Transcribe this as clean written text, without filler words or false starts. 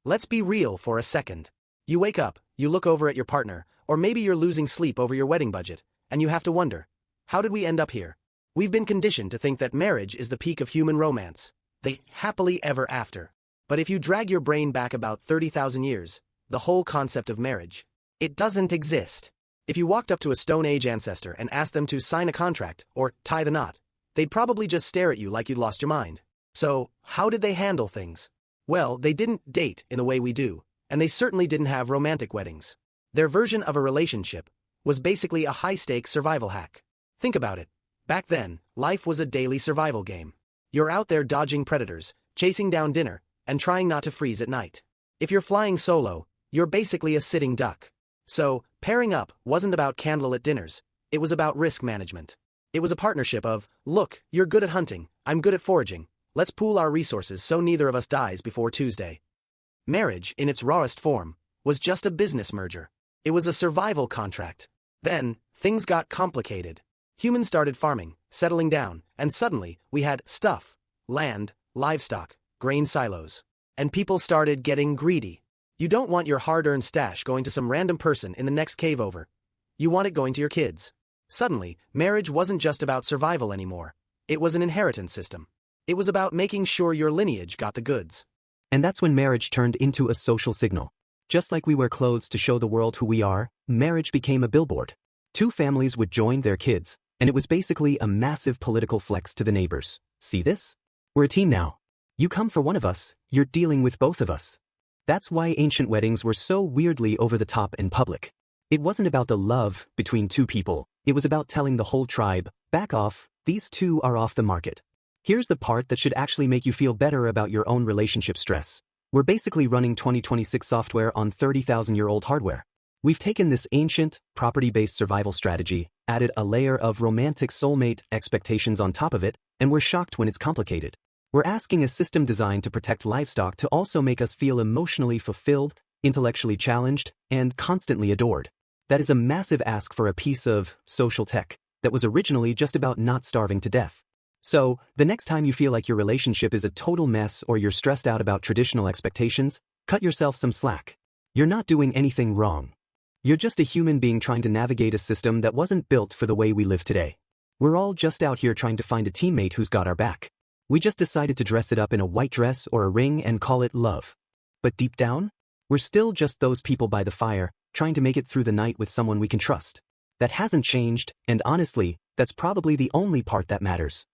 Let's be real for a second. You wake up, you look over at your partner, or maybe you're losing sleep over your wedding budget, and you have to wonder, how did we end up here? We've been conditioned to think that marriage is the peak of human romance, the happily ever after. But if you drag your brain back about 30,000 years, the whole concept of marriage, it doesn't exist. If you walked up to a Stone Age ancestor and asked them to sign a contract or tie the knot, they'd probably just stare at you like you'd lost your mind. So, how did they handle things? Well, they didn't date in the way we do, and they certainly didn't have romantic weddings. Their version of a relationship was basically a high-stakes survival hack. Think about it. Back then, life was a daily survival game. You're out there dodging predators, chasing down dinner, and trying not to freeze at night. If you're flying solo, you're basically a sitting duck. So, pairing up wasn't about candlelit dinners, it was about risk management. It was a partnership of, look, you're good at hunting, I'm good at foraging, let's pool our resources so neither of us dies before Tuesday. Marriage, in its rawest form, was just a business merger. It was a survival contract. Then, things got complicated. Humans started farming, settling down, and suddenly, we had stuff, land, livestock, grain silos. And people started getting greedy. You don't want your hard-earned stash going to some random person in the next cave over. You want it going to your kids. Suddenly, marriage wasn't just about survival anymore. It was an inheritance system. It was about making sure your lineage got the goods. And that's when marriage turned into a social signal. Just like we wear clothes to show the world who we are, marriage became a billboard. Two families would join their kids, and it was basically a massive political flex to the neighbors. See this? We're a team now. You come for one of us, you're dealing with both of us. That's why ancient weddings were so weirdly over the top and public. It wasn't about the love between two people, it was about telling the whole tribe, back off, these two are off the market. Here's the part that should actually make you feel better about your own relationship stress. We're basically running 2026 software on 30,000-year-old hardware. We've taken this ancient, property-based survival strategy, added a layer of romantic soulmate expectations on top of it, and we're shocked when it's complicated. We're asking a system designed to protect livestock to also make us feel emotionally fulfilled, intellectually challenged, and constantly adored. That is a massive ask for a piece of social tech that was originally just about not starving to death. So, the next time you feel like your relationship is a total mess or you're stressed out about traditional expectations, cut yourself some slack. You're not doing anything wrong. You're just a human being trying to navigate a system that wasn't built for the way we live today. We're all just out here trying to find a teammate who's got our back. We just decided to dress it up in a white dress or a ring and call it love. But deep down, we're still just those people by the fire, trying to make it through the night with someone we can trust. That hasn't changed, and honestly, that's probably the only part that matters.